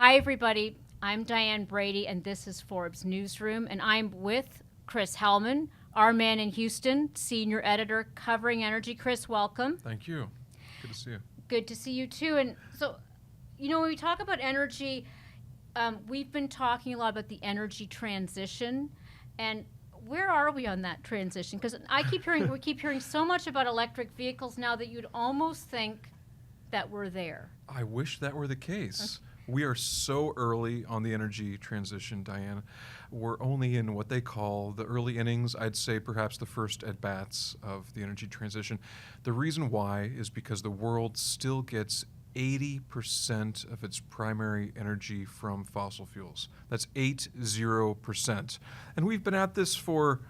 Hi, everybody. I'm Diane Brady, and this is Forbes Newsroom, and I'm with Chris Helman, our man in Houston, senior editor covering energy. Chris, welcome. Thank you. Good to see you. Good to see you, too. And so, when we talk about energy, we've been talking a lot about the energy transition, and where are we on that transition? Because we keep hearing so much about electric vehicles now that you'd almost think that we're there. I wish that were the case. We are so early on the energy transition, Diane. We're only in what they call the early innings, I'd say perhaps the first at-bats of the energy transition. The reason why is because the world still gets 80% of its primary energy from fossil fuels. That's 80%. And we've been at this for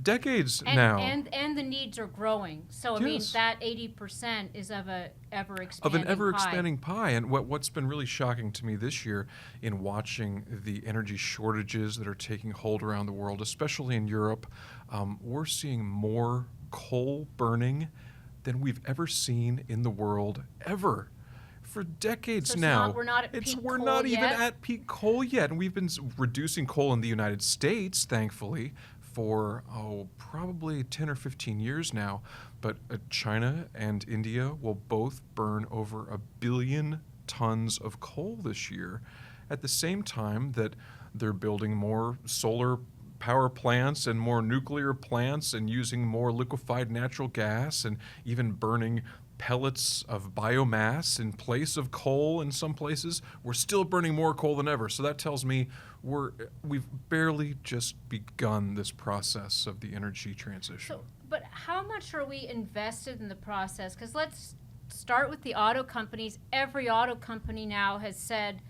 decades now. And the needs are growing. So, I mean, that 80% is of an ever-expanding pie. And what's been really shocking to me this year in watching the energy shortages that are taking hold around the world, especially in Europe, we're seeing more coal burning than we've ever seen in the world ever. For decades now. We're not at peak coal We're not even yet? at peak coal yet. And we've been reducing coal in the United States, thankfully, for probably 10 or 15 years now. But China and India will both burn over 1 billion tons of coal this year, at the same time that they're building more solar power plants and more nuclear plants and using more liquefied natural gas and even burning pellets of biomass in place of coal in some places. We're still burning more coal than ever. So that tells me we've barely just begun this process of the energy transition. But how much are we invested in the process? Because let's start with the auto companies. Every auto company now has said,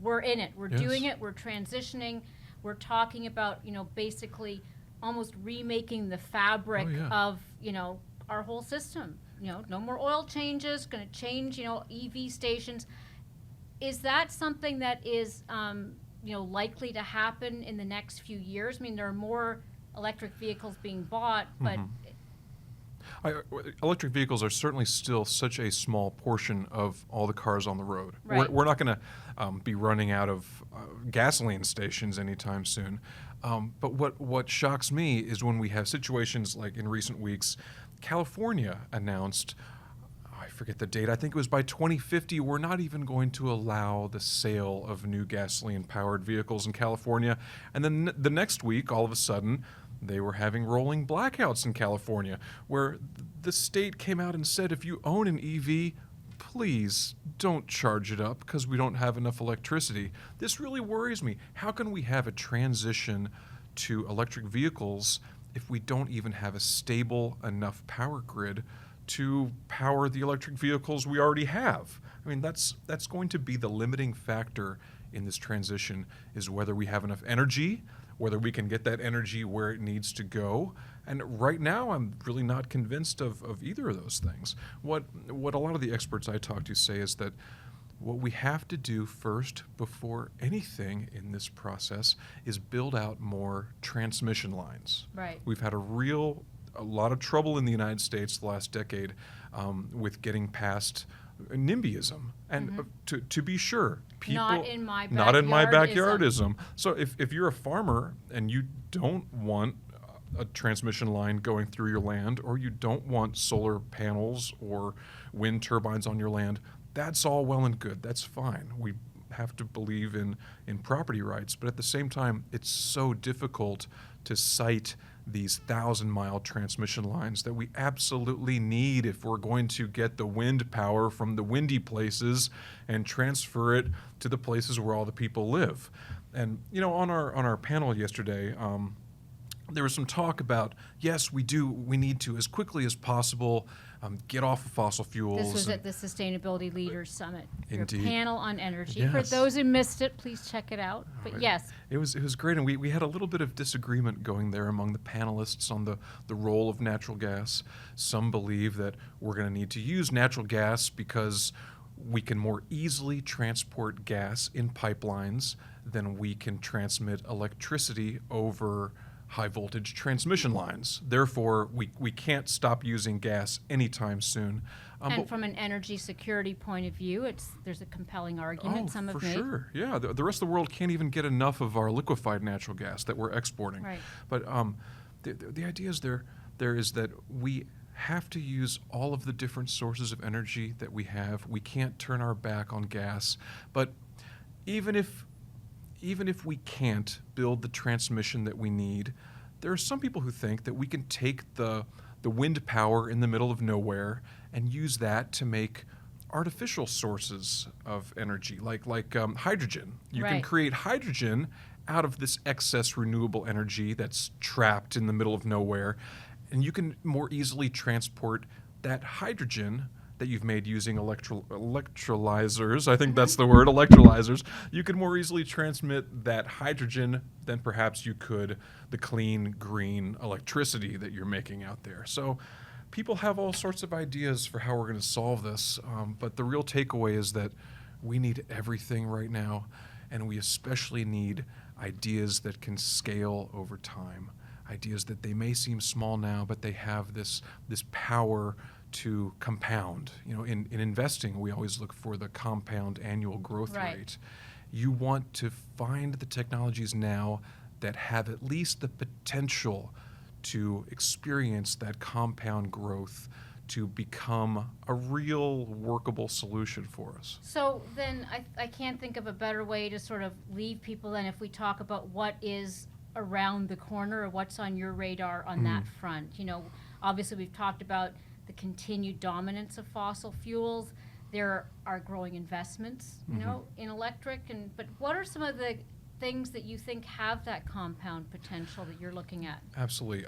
we're in it. We're doing it. We're transitioning. We're talking about, basically almost remaking the fabric of, our whole system. No more oil changes, going to change, EV stations. Is that something that is, likely to happen in the next few years? I mean, there are more electric vehicles being bought, but... Electric vehicles are certainly still such a small portion of all the cars on the road. Right. We're not going to be running out of gasoline stations anytime soon. But what shocks me is when we have situations like in recent weeks, California announced, I forget the date, I think it was by 2050, we're not even going to allow the sale of new gasoline-powered vehicles in California. And then the next week, all of a sudden, they were having rolling blackouts in California, where the state came out and said, if you own an EV, please don't charge it up because we don't have enough electricity. This really worries me. How can we have a transition to electric vehicles if we don't even have a stable enough power grid to power the electric vehicles we already have? I mean, that's going to be the limiting factor in this transition, is whether we have enough energy, whether we can get that energy where it needs to go. And right now, I'm really not convinced of either of those things. What a lot of the experts I talk to say is that what we have to do first, before anything in this process, is build out more transmission lines. Right. We've had a lot of trouble in the United States the last decade with getting past NIMBYism. And to be sure, people... Not in my backyardism. So if you're a farmer and you don't want a transmission line going through your land, or you don't want solar panels or wind turbines on your land, that's all well and good. That's fine. We have to believe in property rights. But at the same time, it's so difficult to site these 1,000-mile transmission lines that we absolutely need if we're going to get the wind power from the windy places and transfer it to the places where all the people live. And, on our panel yesterday, there was some talk about, yes, we need to, as quickly as possible, get off of fossil fuels. This was at the Sustainability Leaders Summit. Indeed. Your panel on energy. Yes. For those who missed it, please check it out. But yes. It was great, and we had a little bit of disagreement going there among the panelists on the role of natural gas. Some believe that we're going to need to use natural gas because we can more easily transport gas in pipelines than we can transmit electricity over high voltage transmission lines. Therefore, we can't stop using gas anytime soon. And from an energy security point of view, there's a compelling argument some have for made. sure. Yeah, the rest of the world can't even get enough of our liquefied natural gas that we're exporting. Right. But the idea is there is that we have to use all of the different sources of energy that we have. We can't turn our back on gas. But even if we can't build the transmission that we need, there are some people who think that we can take the wind power in the middle of nowhere and use that to make artificial sources of energy, like hydrogen. You can create hydrogen out of this excess renewable energy that's trapped in the middle of nowhere, and you can more easily transport that hydrogen that you've made using electrolyzers, I think that's the word, electrolyzers. You can more easily transmit that hydrogen than perhaps you could the clean, green electricity that you're making out there. So people have all sorts of ideas for how we're going to solve this, but the real takeaway is that we need everything right now, and we especially need ideas that can scale over time. Ideas that they may seem small now, but they have this power to compound. You know, in investing, we always look for the compound annual growth rate. You want to find the technologies now that have at least the potential to experience that compound growth to become a real workable solution for us. So then I can't think of a better way to sort of leave people then if we talk about what is around the corner or what's on your radar on that front. You know, obviously we've talked about the continued dominance of fossil fuels. There are growing investments, you know, in electric, but what are some of the things that you think have that compound potential that you're looking at? Absolutely.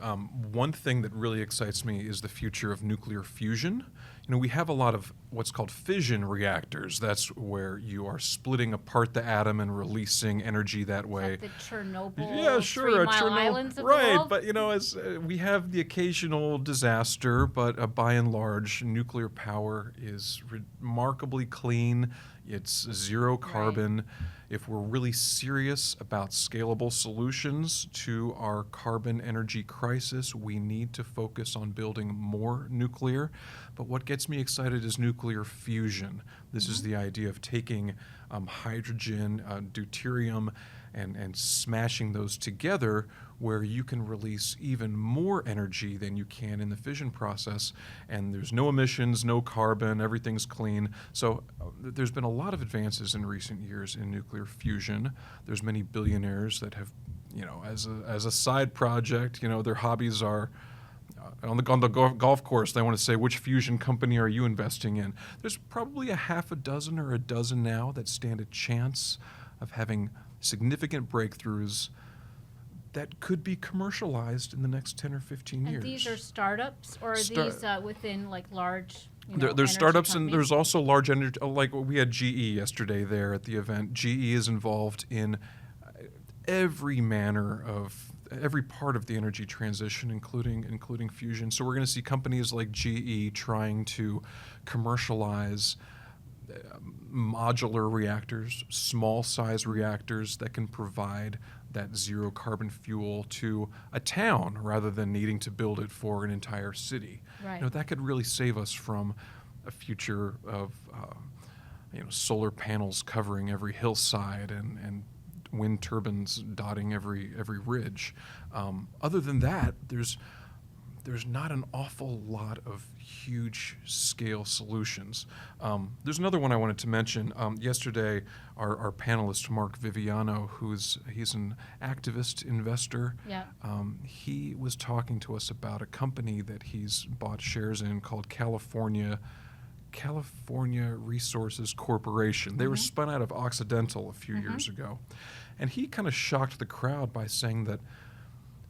One thing that really excites me is the future of nuclear fusion. You know, we have a lot of what's called fission reactors. That's where you are splitting apart the atom and releasing energy that way. Like the Chernobyl, yeah, sure, 3 Mile Islands of the right? world? But you know, as we have the occasional disaster, but by and large, nuclear power is remarkably clean. It's zero carbon. Right. If we're really serious about scalable solutions to our carbon energy crisis, we need to focus on building more nuclear. But what gets me excited is nuclear fusion. This is the idea of taking hydrogen, deuterium, and smashing those together where you can release even more energy than you can in the fission process, and there's no emissions, no carbon, everything's clean. So there's been a lot of advances in recent years in nuclear fusion. There's many billionaires that have, you know, as a side project, you know, their hobbies are on the golf course, they want to say, which fusion company are you investing in? There's probably a half a dozen or a dozen now that stand a chance of having significant breakthroughs that could be commercialized in the next 10 or 15 years. And these are startups, or are these within like large, you know, there's startups companies? And there's also large energy, like we had GE yesterday there at the event. GE is involved in every part of the energy transition, including fusion. So we're going to see companies like GE trying to commercialize modular reactors, small size reactors that can provide that zero carbon fuel to a town rather than needing to build it for an entire city. Right. You know, that could really save us from a future of solar panels covering every hillside and wind turbines dotting every ridge. Other than that, there's not an awful lot of huge scale solutions. There's another one I wanted to mention. Yesterday, our panelist, Mark Viviano, he's an activist investor, he was talking to us about a company that he's bought shares in called California Resources Corporation. They were spun out of Occidental a few years ago. And he kind of shocked the crowd by saying that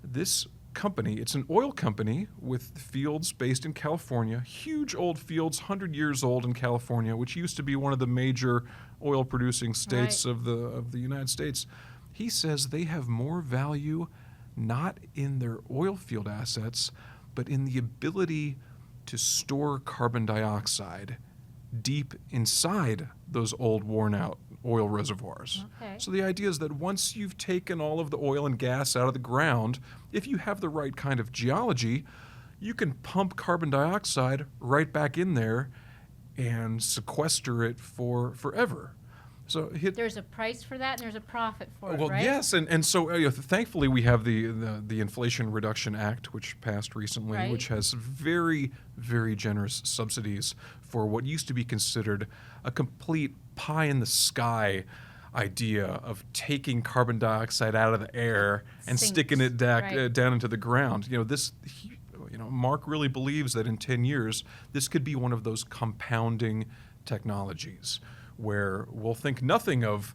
this company, it's an oil company with fields based in California, huge old fields, 100 years old in California, which used to be one of the major oil producing states of the United States. He says they have more value not in their oil field assets, but in the ability to store carbon dioxide deep inside those old worn out oil reservoirs. Okay. So the idea is that once you've taken all of the oil and gas out of the ground, if you have the right kind of geology, you can pump carbon dioxide right back in there and sequester it for forever. So there's a price for that, and there's a profit for it, well, right? yes, and so thankfully we have the Inflation Reduction Act, which passed recently, Right. which has very, very generous subsidies for what used to be considered a complete pie in the sky idea of taking carbon dioxide out of the air and Sinks, sticking it right. down into the ground. Mark really believes that in 10 years this could be one of those compounding technologies where we'll think nothing of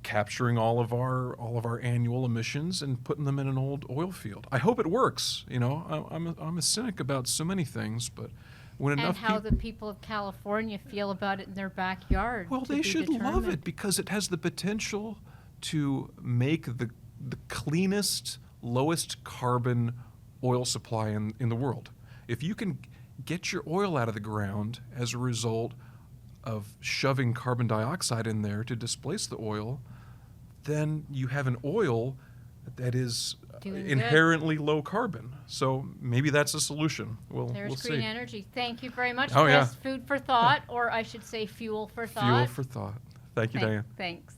capturing all of our annual emissions and putting them in an old oil field. I hope it works. I'm a cynic about so many things, but when enough And how the people of California feel about it in their backyard. well, to they be should love determined. it because it has the potential to make the cleanest, lowest carbon oil supply in the world. If you can get your oil out of the ground as a result of shoving carbon dioxide in there to displace the oil, then you have an oil that is Doing good. inherently low carbon. So maybe that's a solution. We'll There's see. green energy. Thank you very much, Oh, Chris. yeah. Food for thought, or I should say fuel for thought. Fuel for thought. Thank you, Diane. Thanks.